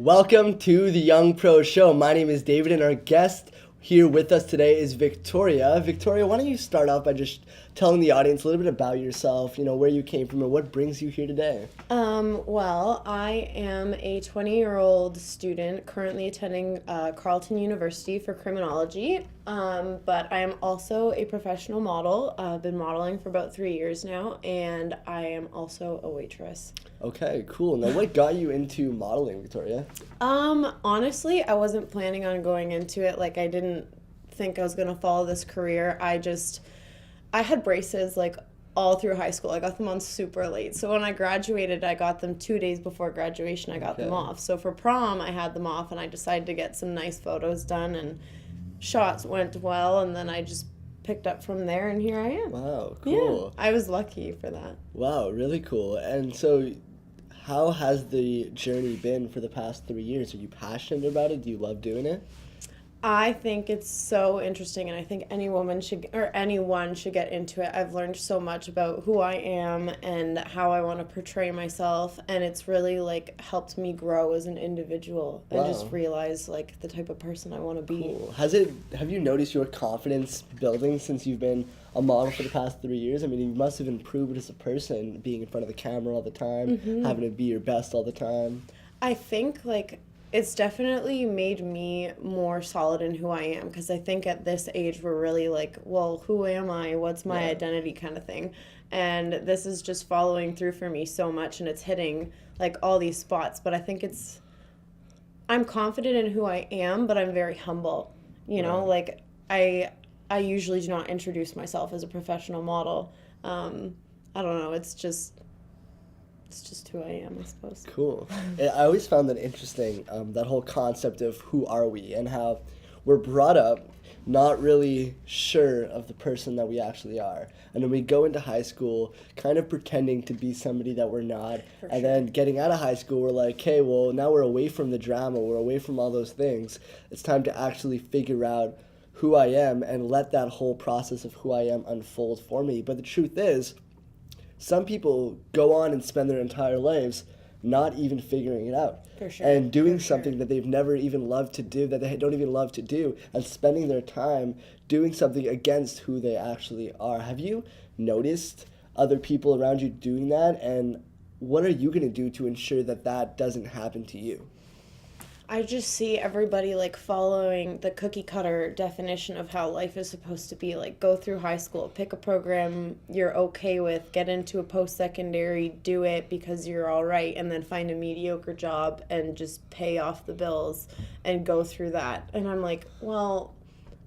Welcome to the Young Pro Show. My name is David, and our guest here with us today is Victoria. Victoria, why don't you start off by just telling the audience a little bit about yourself, where you came from and what brings you here today? Well, I am a 20-year-old student currently attending Carleton University for criminology, but I am also a professional model. I've been modeling for about 3 years now, and I am also a waitress. Okay, cool. Now, what got you into modeling, Victoria? Honestly, I wasn't planning on going into it. I didn't think I was going to follow this career. I had braces all through high school. I got them on super late. So when I graduated, I got them 2 days before graduation. I got them off. So for prom, I had them off, and I decided to get some nice photos done, and shots went well, and then I just picked up from there, and here I am. Wow, cool. Yeah, I was lucky for that. Wow, really cool. And so how has the journey been for the past 3 years? Are you passionate about it? Do you love doing it? I think it's so interesting, and I think anyone should get into it. I've learned so much about who I am and how I want to portray myself, and it's really helped me grow as an individual and just realize the type of person I want to be. Cool. Have you noticed your confidence building since you've been a model for the past 3 years? I mean, you must have improved as a person, being in front of the camera all the time, having to be your best all the time. I think it's definitely made me more solid in who I am, because I think at this age we're really well, who am I? What's my identity kind of thing? And this is just following through for me so much, and it's hitting all these spots. But I think I'm confident in who I am, but I'm very humble. I usually do not introduce myself as a professional model. I don't know. It's just who I am, I suppose. Cool. I always found that interesting, that whole concept of who are we and how we're brought up not really sure of the person that we actually are. And then we go into high school kind of pretending to be somebody that we're not. And then getting out of high school, we're like, hey, well, now we're away from the drama. We're away from all those things. It's time to actually figure out who I am and let that whole process of who I am unfold for me. But the truth is, some people go on and spend their entire lives not even figuring it out. For sure. And doing something that they've never even loved to do, that they don't even love to do, and spending their time doing something against who they actually are. Have you noticed other people around you doing that? And what are you going to do to ensure that that doesn't happen to you? I just see everybody following the cookie cutter definition of how life is supposed to be. Go through high school, pick a program you're okay with, get into a post-secondary, do it because you're all right, and then find a mediocre job and just pay off the bills and go through that. And I'm like, well,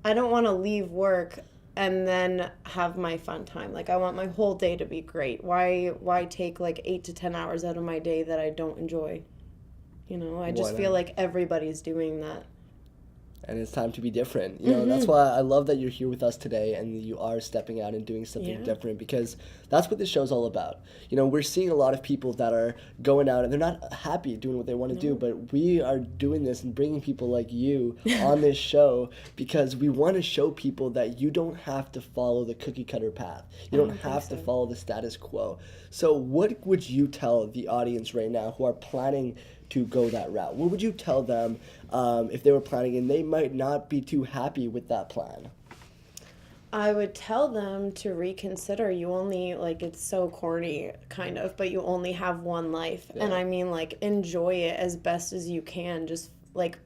I don't want to leave work and then have my fun time. I want my whole day to be great. Why take 8 to 10 hours out of my day that I don't enjoy? I just feel like everybody's doing that. And it's time to be different. That's why I love that you're here with us today and you are stepping out and doing something different, because that's what this show's all about. We're seeing a lot of people that are going out and they're not happy doing what they want to do, but we are doing this and bringing people like you on this show because we want to show people that you don't have to follow the cookie cutter path. You don't have to follow the status quo. So what would you tell the audience right now who are planning to go that route? What would you tell them if they were planning and they might not be too happy with that plan? I would tell them to reconsider. You only, it's so corny, kind of, but you only have one life. Yeah. And I mean, enjoy it as best as you can. Just,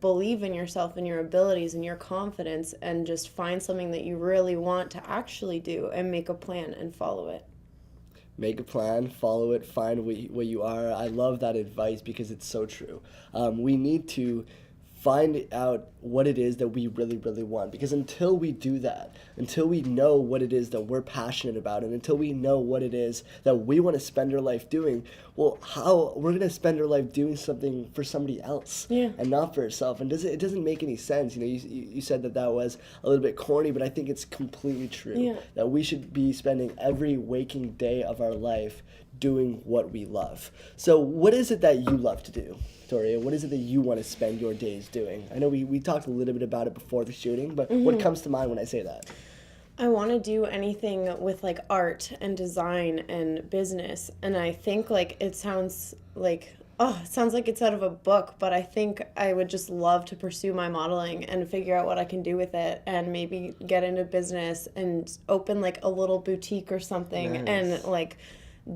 believe in yourself and your abilities and your confidence, and just find something that you really want to actually do and make a plan and follow it. Make a plan, follow it, find what you are. I love that advice because it's so true. We need to find out what it is that we really, really want. Because until we do that, until we know what it is that we're passionate about, and until we know what it is that we want to spend our life doing, well, how we're going to spend our life doing something for somebody else and not for ourselves. And it doesn't make any sense. You said that was a little bit corny, but I think it's completely true. That we should be spending every waking day of our life doing what we love. So what is it that you love to do, Victoria? What is it that you want to spend your days doing? I know we talked a little bit about it before the shooting, but what comes to mind when I say that? I want to do anything with art and design and business, and I think it sounds Oh, it sounds like it's out of a book, but I think I would just love to pursue my modeling and figure out what I can do with it and maybe get into business and open like a little boutique or something and Nice. like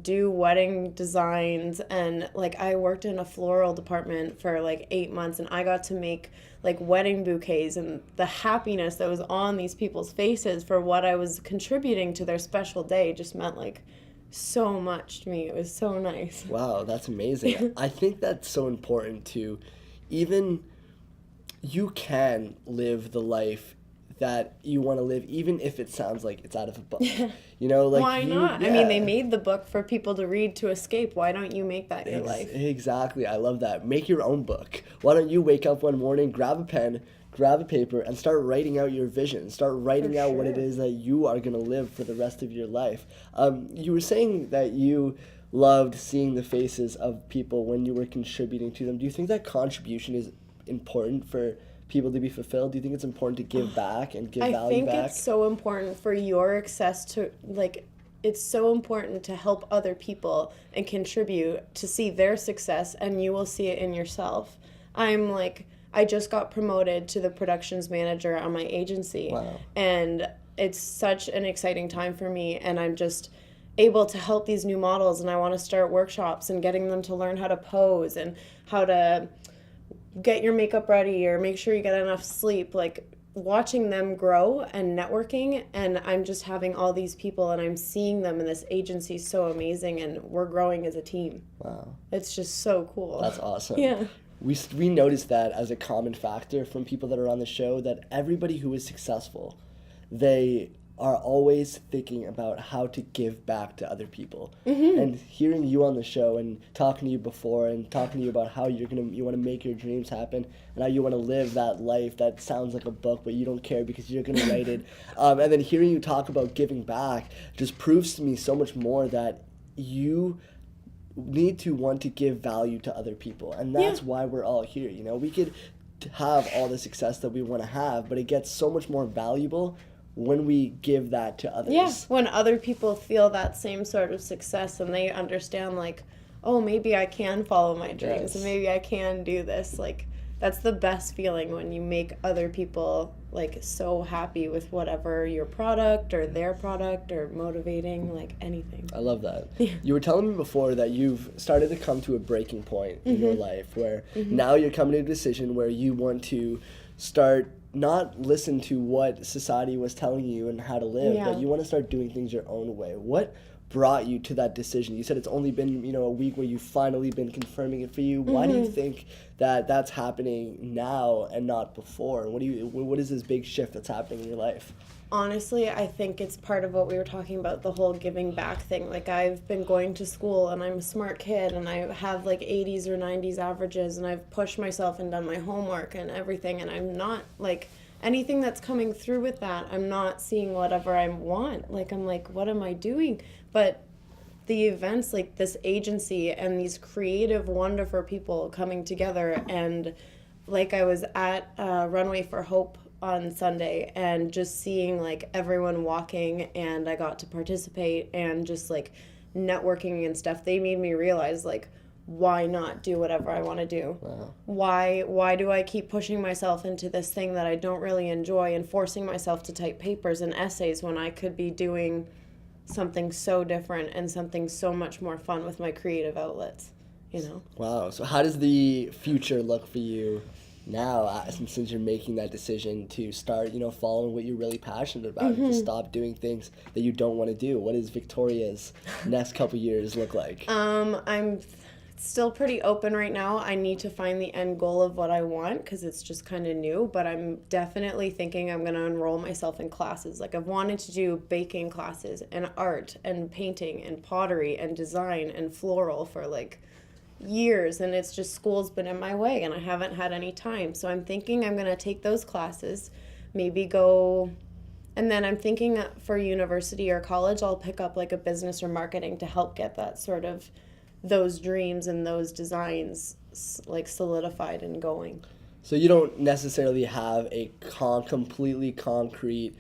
do wedding designs. And like I worked in a floral department for like 8 months and I got to make like wedding bouquets, and the happiness that was on these people's faces for what I was contributing to their special day just meant like so much to me. It was so nice. Wow, that's amazing. I think that's so important to even you can live the life that you want to live, even if it sounds like it's out of a book. You know, like Why you, not? I mean, they yeah. made the book for people to read to escape. Why don't you make that your life? Exactly. I love that. Make your own book. Why don't you wake up one morning, grab a pen, grab a paper, and start writing out your vision. Start For writing out what it sure. is that you are going to live for the rest of your life. You were saying that you loved seeing the faces of people when you were contributing to them. Do you think that contribution is important for people to be fulfilled? Do you think it's important to give back and give I value think back? it's so important for your access to, like, it's so important to help other people and contribute to see their success, and you will see it in yourself. I'm like, I just got promoted to the productions manager on my agency, Wow. and it's such an exciting time for me, and I'm just able to help these new models, and I want to start workshops and getting them to learn how to pose and how to get your makeup ready or make sure you get enough sleep. Like watching them grow and networking, and I'm just having all these people and I'm seeing them, and this agency is so amazing and we're growing as a team. Wow. It's just so cool. That's awesome. Yeah. We noticed that as a common factor from people that are on the show, that everybody who is successful, they are always thinking about how to give back to other people. And hearing you on the show and talking to you before and talking to you about how you want to make your dreams happen and how you want to live that life that sounds like a book but you don't care because you're going to write it. And then hearing you talk about giving back just proves to me so much more that you need to want to give value to other people, and that's why we're all here. You know, we could have all the success that we want to have, but it gets so much more valuable when we give that to others. Yeah, when other people feel that same sort of success and they understand, like, oh, maybe I can follow my dreams and Yes. maybe I can do this. Like, that's the best feeling when you make other people, like, so happy with whatever your product or their product or motivating, like, anything. I love that. You were telling me before that you've started to come to a breaking point in your life where now you're coming to a decision where you want to start not listen to what society was telling you and how to live, Yeah. but you want to start doing things your own way. What brought you to that decision? You said it's only been, a week where you've finally been confirming it for you. Why do you think that that's happening now and not before? What is this big shift that's happening in your life? Honestly, I think it's part of what we were talking about, the whole giving back thing. Like, I've been going to school and I'm a smart kid and I have like 80s or 90s averages and I've pushed myself and done my homework and everything, and I'm not like anything that's coming through with that. I'm not seeing whatever I want. Like, I'm like, what am I doing? But the events, like this agency and these creative, wonderful people coming together, and like I was at Runway for Hope on Sunday and just seeing like everyone walking, and I got to participate and just like networking and stuff. They made me realize, like, why not do whatever I want to do? Wow. Why do I keep pushing myself into this thing that I don't really enjoy and forcing myself to type papers and essays when I could be doing something so different and something so much more fun with my creative outlets, you know? Wow. So how does the future look for you now, since you're making that decision to start, following what you're really passionate about, and to stop doing things that you don't want to do? What does Victoria's next couple years look like? I'm still pretty open right now. I need to find the end goal of what I want because it's just kind of new, but I'm definitely thinking I'm going to enroll myself in classes. Like, I've wanted to do baking classes and art and painting and pottery and design and floral for like years, and it's just school's been in my way and I haven't had any time. So I'm thinking I'm going to take those classes, maybe go, and then I'm thinking for university or college I'll pick up like a business or marketing to help get that sort of those dreams and those designs like solidified and going. So you don't necessarily have a completely concrete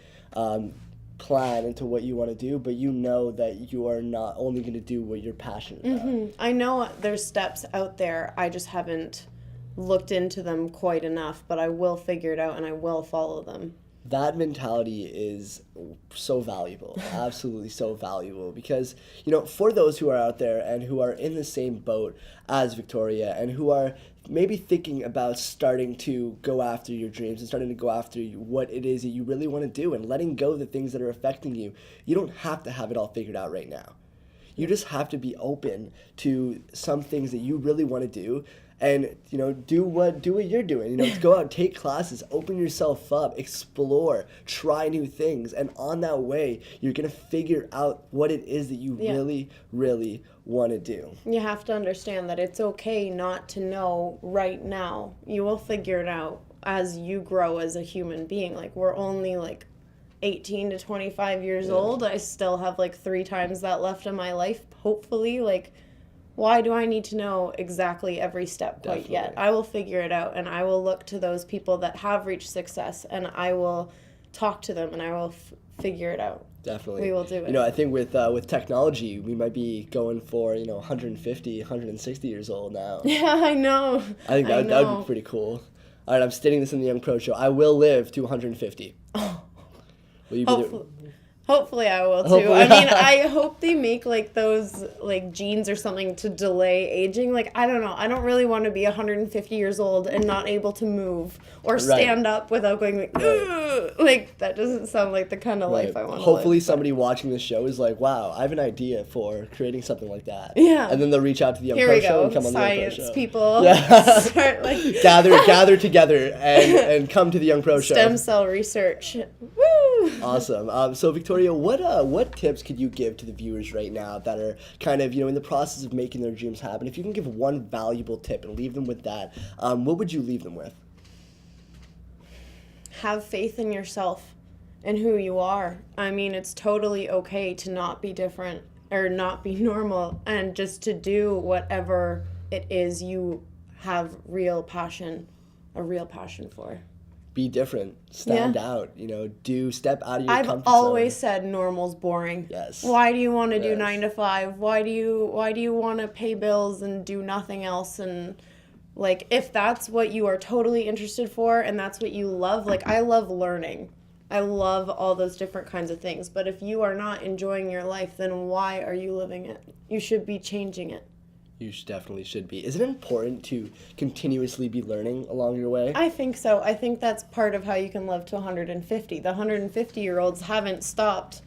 plan into what you want to do, but you know that you are not only going to do what you're passionate about. I know there's steps out there. I just haven't looked into them quite enough, but I will figure it out and I will follow them. That mentality is so valuable, absolutely so valuable, because, for those who are out there and who are in the same boat as Victoria and who are maybe thinking about starting to go after your dreams and starting to go after what it is that you really want to do and letting go of the things that are affecting you, you don't have to have it all figured out right now. You just have to be open to some things that you really want to do. And, do what you're doing. Go out, take classes, open yourself up, explore, try new things. And on that way, you're going to figure out what it is that you really, really want to do. You have to understand that it's okay not to know right now. You will figure it out as you grow as a human being. Like, we're only, 18 to 25 years old. I still have, 3 times that left in my life, hopefully. Why do I need to know exactly every step quite yet? I will figure it out, and I will look to those people that have reached success, and I will talk to them, and I will figure it out. Definitely. We will do it. I think with technology, we might be going for, 150, 160 years old now. Yeah, I know. I think that would be pretty cool. All right, I'm stating this in the Young Pro Show. I will live to 150. Oh. Will you be there? Hopefully I will too. I mean, I hope they make those genes or something to delay aging. I don't know. I don't really want to be 150 years old and not able to move or stand up without going that doesn't sound like the kind of life I want to live. Hopefully somebody watching this show is like, wow, I have an idea for creating something like that. Yeah. And then they'll reach out to the Young Pro Show and come on the Young Pro Show. Science people start gather together and come to the Young Pro Show. Stem cell research. Woo! Awesome. So Victoria, what tips could you give to the viewers right now that are kind of, in the process of making their dreams happen? If you can give one valuable tip and leave them with that, what would you leave them with? Have faith in yourself and who you are. I mean, it's totally okay to not be different or not be normal and just to do whatever it is you have a real passion for. Be different, stand out, step out of your comfort zone. I've always said normal's boring. Yes. Why do you want to do 9 to 5? Why do you want to pay bills and do nothing else? And if that's what you are totally interested for and that's what you love, I love learning. I love all those different kinds of things. But if you are not enjoying your life, then why are you living it? You should be changing it. You definitely should be. Is it important to continuously be learning along your way? I think so. I think that's part of how you can live to 150. The 150-year-olds haven't stopped.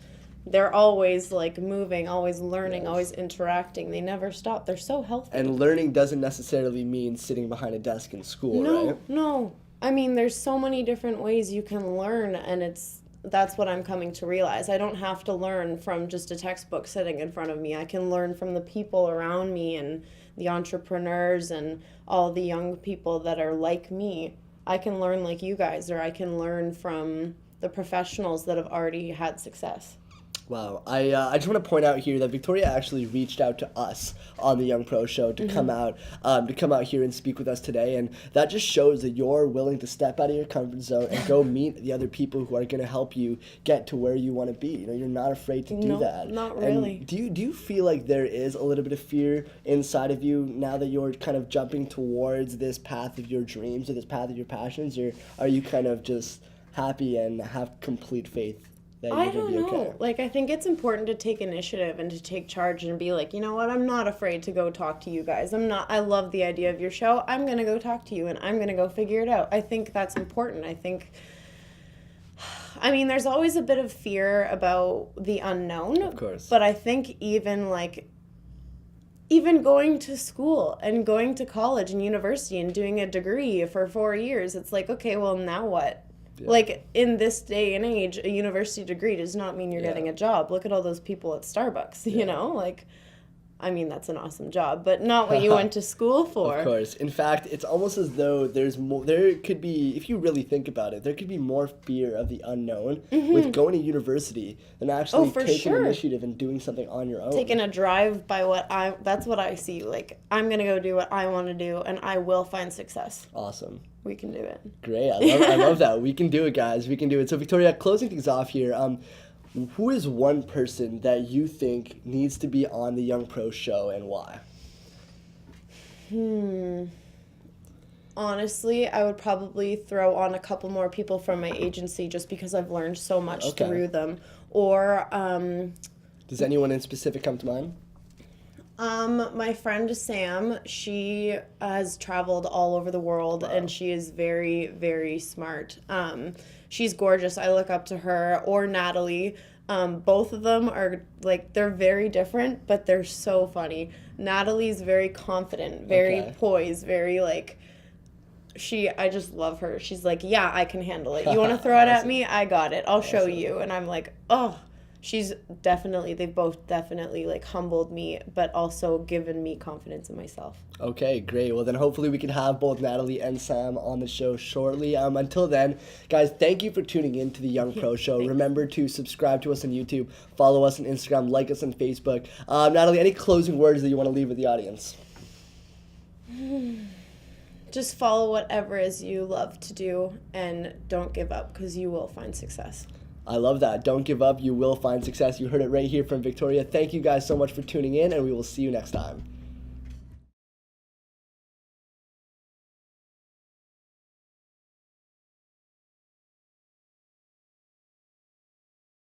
They're always moving, always learning, always interacting. They never stop. They're so healthy. And learning doesn't necessarily mean sitting behind a desk in school, right? No. I mean, there's so many different ways you can learn, and that's what I'm coming to realize. I don't have to learn from just a textbook sitting in front of me. I can learn from the people around me and the entrepreneurs and all the young people that are like me. I can learn like you guys, or I can learn from the professionals that have already had success. Wow. I just want to point out here that Victoria actually reached out to us on the Young Pro Show to come out here and speak with us today, and that just shows that you're willing to step out of your comfort zone and go meet the other people who are going to help you get to where you want to be. You're not afraid to do that. Not really. And do you feel like there is a little bit of fear inside of you now that you're kind of jumping towards this path of your dreams or this path of your passions, or are you kind of just happy and have complete faith? I don't know. I think it's important to take initiative and to take charge and be like, you know what, I'm not afraid to go talk to you guys. I love the idea of your show. I'm going to go talk to you and I'm going to go figure it out. I think that's important. There's always a bit of fear about the unknown. Of course. But I think even going to school and going to college and university and doing a degree for 4 years, it's okay, well, now what? Yeah. In this day and age, a university degree does not mean you're getting a job. Look at all those people at Starbucks, you know? That's an awesome job, but not what you went to school for. Of course. In fact, it's almost as though there could be, if you really think about it, there could be more fear of the unknown with going to university than actually taking initiative and doing something on your own. Taking a drive by that's what I see. I'm going to go do what I want to do, and I will find success. Awesome. We can do it. Great. I love that. We can do it, guys. We can do it. So, Victoria, closing things off here, Who is one person that you think needs to be on the Young Pro show and why? Honestly, I would probably throw on a couple more people from my agency just because I've learned so much Okay. through them. Or Does anyone in specific come to mind? my friend Sam, she has traveled all over the world and she is very, very smart. She's gorgeous. I look up to her. Or Natalie. Both of them are like, they're very different, but they're so funny. Natalie's very confident, very Okay. poised, very like, I just love her. She's like, yeah, I can handle it. You want to throw it at me? I got it. I'll show you. And I'm like, oh, they've both definitely like humbled me, but also given me confidence in myself. Okay, great. Well, then hopefully we can have both Natalie and Sam on the show shortly. Until then, guys, thank you for tuning in to the Young Pro Show. Remember to subscribe to us on YouTube, follow us on Instagram, like us on Facebook. Natalie, any closing words that you want to leave with the audience? Just follow whatever it is you love to do and don't give up because you will find success. I love that. Don't give up. You will find success. You heard it right here from Victoria. Thank you guys so much for tuning in, and we will see you next time.